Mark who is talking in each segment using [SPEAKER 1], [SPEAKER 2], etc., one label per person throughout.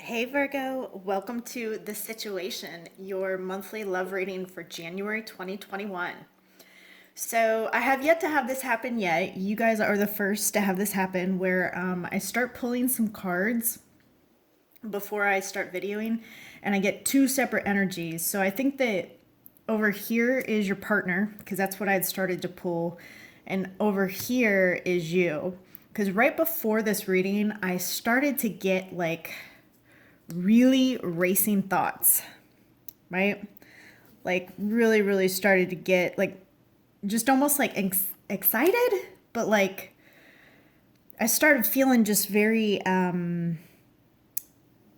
[SPEAKER 1] Hey Virgo, welcome to The Situation, your monthly love reading for January 2021. So I have yet to have this happen yet. You guys are the first to have this happen where I start pulling some cards before I start videoing and I get two separate energies. So I think that over here is your partner because that's what I had started to pull, and over here is you. Because right before this reading, I started to get like really racing thoughts, right? Like really started to get like just almost like excited, but like I started feeling just very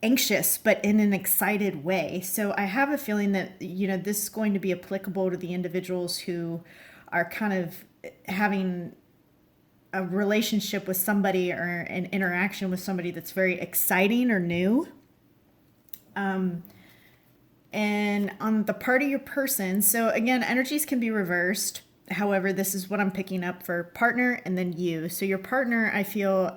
[SPEAKER 1] anxious, but in an excited way. So I have a feeling that, this is going to be applicable to the individuals who are kind of having a relationship with somebody or an interaction with somebody that's very exciting or new. And on the part of your person, so again, energies can be reversed. However, this is what I'm picking up for partner and then you. So your partner, I feel,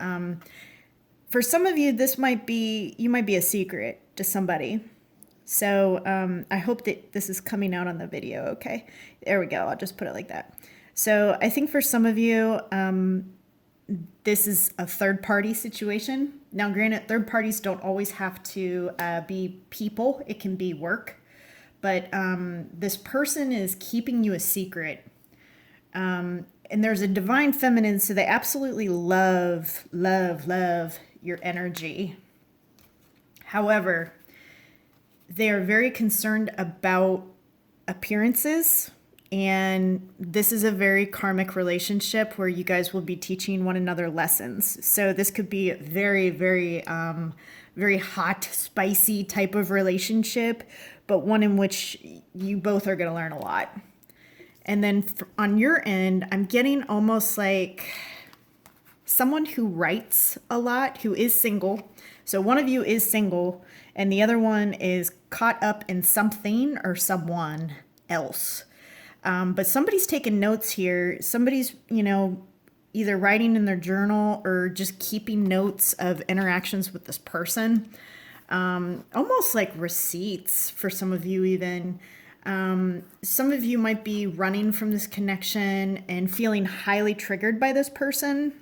[SPEAKER 1] for some of you, you might be a secret to somebody. So I hope that this is coming out on the video, okay? There we go, I'll just put it like that. So I think for some of you, this is a third party situation. Now, granted, third parties don't always have to be people, it can be work. But this person is keeping you a secret. And there's a divine feminine, so they absolutely love your energy. However, they are very concerned about appearances. And this is a very karmic relationship where you guys will be teaching one another lessons. So this could be a very hot, spicy type of relationship, but one in which you both are going to learn a lot. And then on your end, I'm getting almost like someone who writes a lot, who is single. So one of you is single, and the other one is caught up in something or someone else. But somebody's taking notes here. Somebody's, either writing in their journal or just keeping notes of interactions with this person. Almost like receipts for some of you even. Some of you might be running from this connection and feeling highly triggered by this person.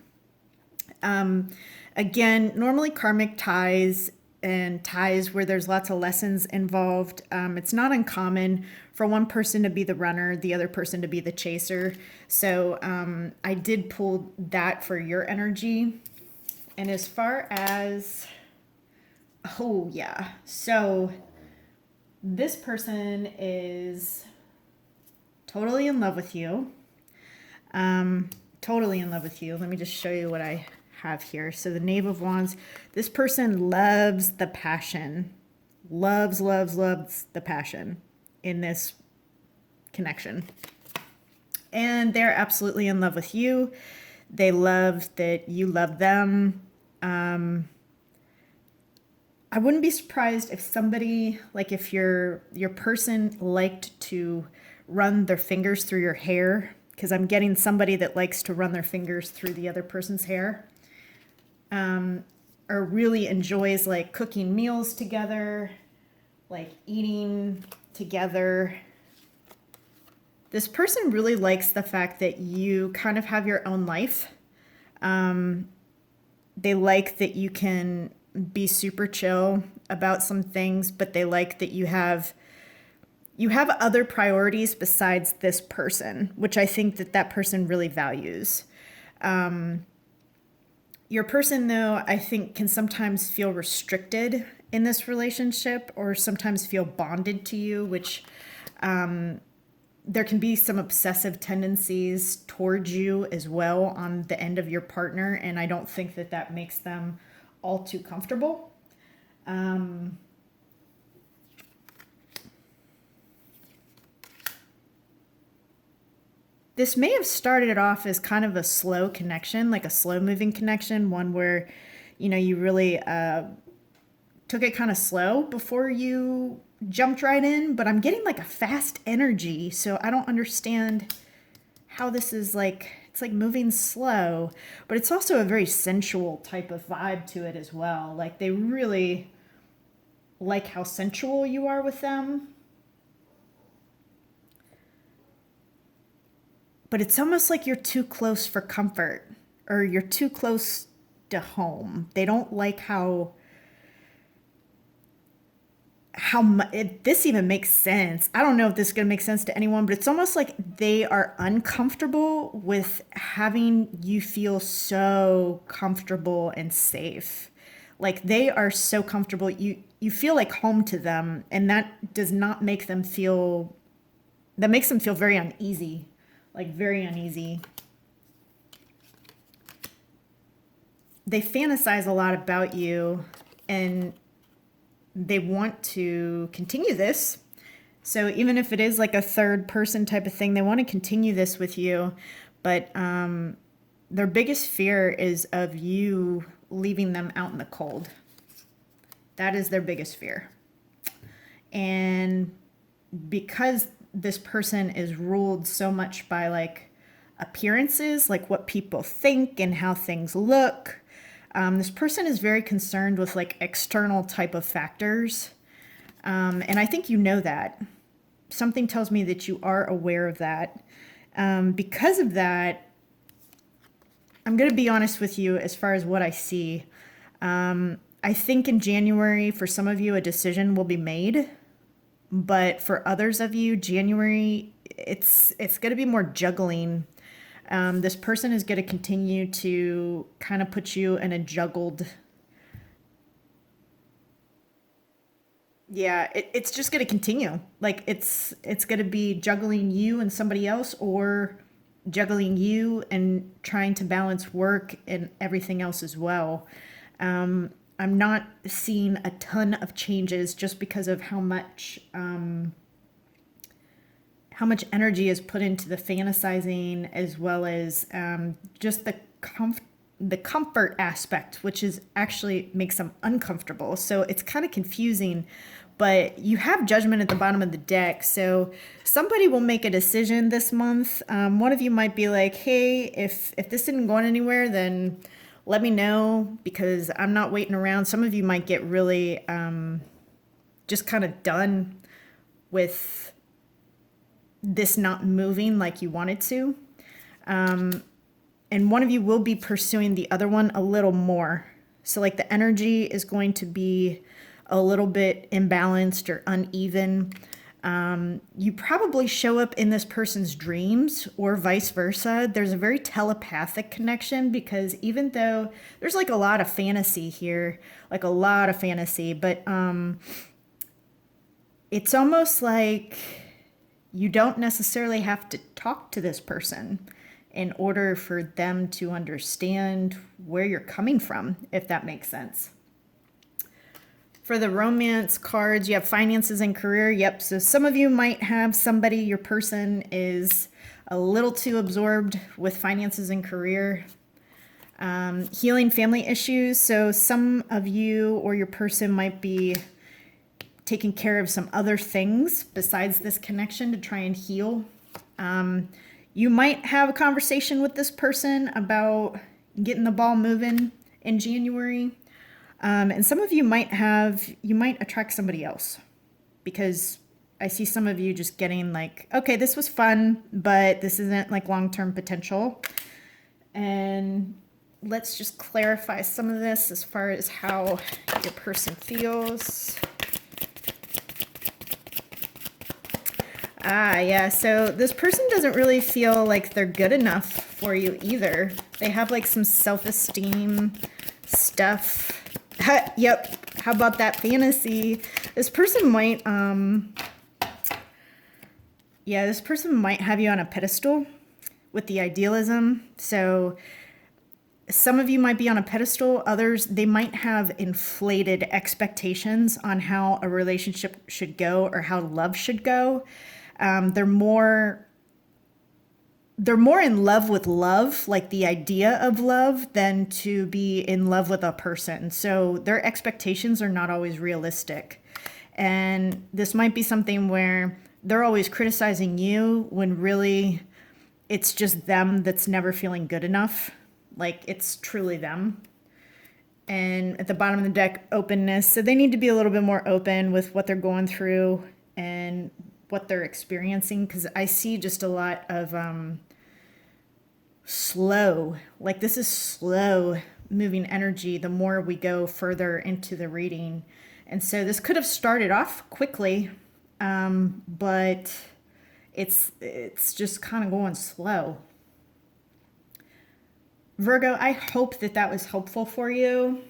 [SPEAKER 1] Again, normally karmic ties and ties where there's lots of lessons involved. It's not uncommon for one person to be the runner, the other person to be the chaser. So I did pull that for your energy. And as far as, oh yeah, so this person is totally in love with you. Totally in love with you. Let me just show you what I have here. So the Knave of Wands, this person loves the passion, loves the passion in this connection. And they're absolutely in love with you. They love that you love them. I wouldn't be surprised if somebody, like if your person liked to run their fingers through your hair, because I'm getting somebody that likes to run their fingers through the other person's hair. Or really enjoys like cooking meals together, like eating together. This person really likes the fact that you kind of have your own life. They like that you can be super chill about some things, but they like that you have other priorities besides this person, which I think that person really values. Your person, though, I think can sometimes feel restricted in this relationship or sometimes feel bonded to you, which there can be some obsessive tendencies towards you as well on the end of your partner, and I don't think that makes them all too comfortable. This may have started off as kind of a slow connection, like a slow moving connection, one where, you really took it kind of slow before you jumped right in, but I'm getting like a fast energy. So I don't understand how this is like, it's like moving slow, but it's also a very sensual type of vibe to it as well. Like they really like how sensual you are with them. But it's almost like you're too close for comfort, or you're too close to home. They don't like this even makes sense. I don't know if this is going to make sense to anyone, but it's almost like they are uncomfortable with having you feel so comfortable and safe. Like they are so comfortable, you feel like home to them, and that does not make them feel, that makes them feel very uneasy, like very uneasy. They fantasize a lot about you, and they want to continue this. So even if it is like a third person type of thing, they want to continue this with you. But their biggest fear is of you leaving them out in the cold. That is their biggest fear. And because this person is ruled so much by like appearances, like what people think and how things look, this person is very concerned with like external type of factors. And I think you know that. Something tells me that you are aware of that. Because of that, I'm going to be honest with you as far as what I see. I think in January, for some of you, a decision will be made. But for others of you, January, it's going to be more juggling. This person is going to continue to kind of put you in a juggled. Yeah, it's just going to continue. Like it's going to be juggling you and somebody else, or juggling you and trying to balance work and everything else as well. I'm not seeing a ton of changes just because of how much energy is put into the fantasizing, as well as just the comfort aspect, which is actually makes them uncomfortable. So it's kind of confusing, but you have Judgment at the bottom of the deck. So somebody will make a decision this month. One of you might be like, hey, if this isn't going anywhere, then let me know, because I'm not waiting around. Some of you might get really just kind of done with this not moving like you wanted to. And one of you will be pursuing the other one a little more. So like the energy is going to be a little bit imbalanced or uneven. You probably show up in this person's dreams, or vice versa. There's a very telepathic connection, because even though there's like a lot of fantasy here, like a lot of fantasy, but it's almost like you don't necessarily have to talk to this person in order for them to understand where you're coming from, if that makes sense. For the romance cards, you have finances and career. Yep, so some of you might have somebody, your person is a little too absorbed with finances and career. Healing family issues. So some of you or your person might be taking care of some other things besides this connection to try and heal. You might have a conversation with this person about getting the ball moving in January. And some of you might attract somebody else, because I see some of you just getting like, okay, this was fun, but this isn't like long-term potential. And let's just clarify some of this as far as how your person feels. Yeah, so this person doesn't really feel like they're good enough for you either. They have like some self-esteem stuff. Yep, how about that fantasy? This person might, this person might have you on a pedestal with the idealism. So some of you might be on a pedestal, others, they might have inflated expectations on how a relationship should go or how love should go. They're more in love with love, like the idea of love, than to be in love with a person. So their expectations are not always realistic. And this might be something where they're always criticizing you when really it's just them that's never feeling good enough. Like it's truly them. And at the bottom of the deck, openness. So they need to be a little bit more open with what they're going through and what they're experiencing, because I see just a lot of slow, like this is slow moving energy the more we go further into the reading. And so this could have started off quickly, but it's just kind of going slow. Virgo, I hope that that was helpful for you.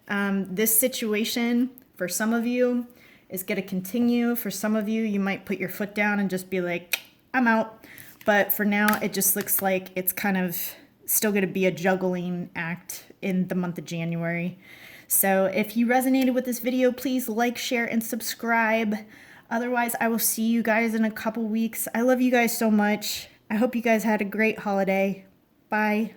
[SPEAKER 1] This situation for some of you is going to continue. For some of you, you might put your foot down and just be like, I'm out. But for now, it just looks like it's kind of still going to be a juggling act in the month of January. So if you resonated with this video, please like, share, and subscribe. Otherwise, I will see you guys in a couple weeks. I love you guys so much. I hope you guys had a great holiday. Bye.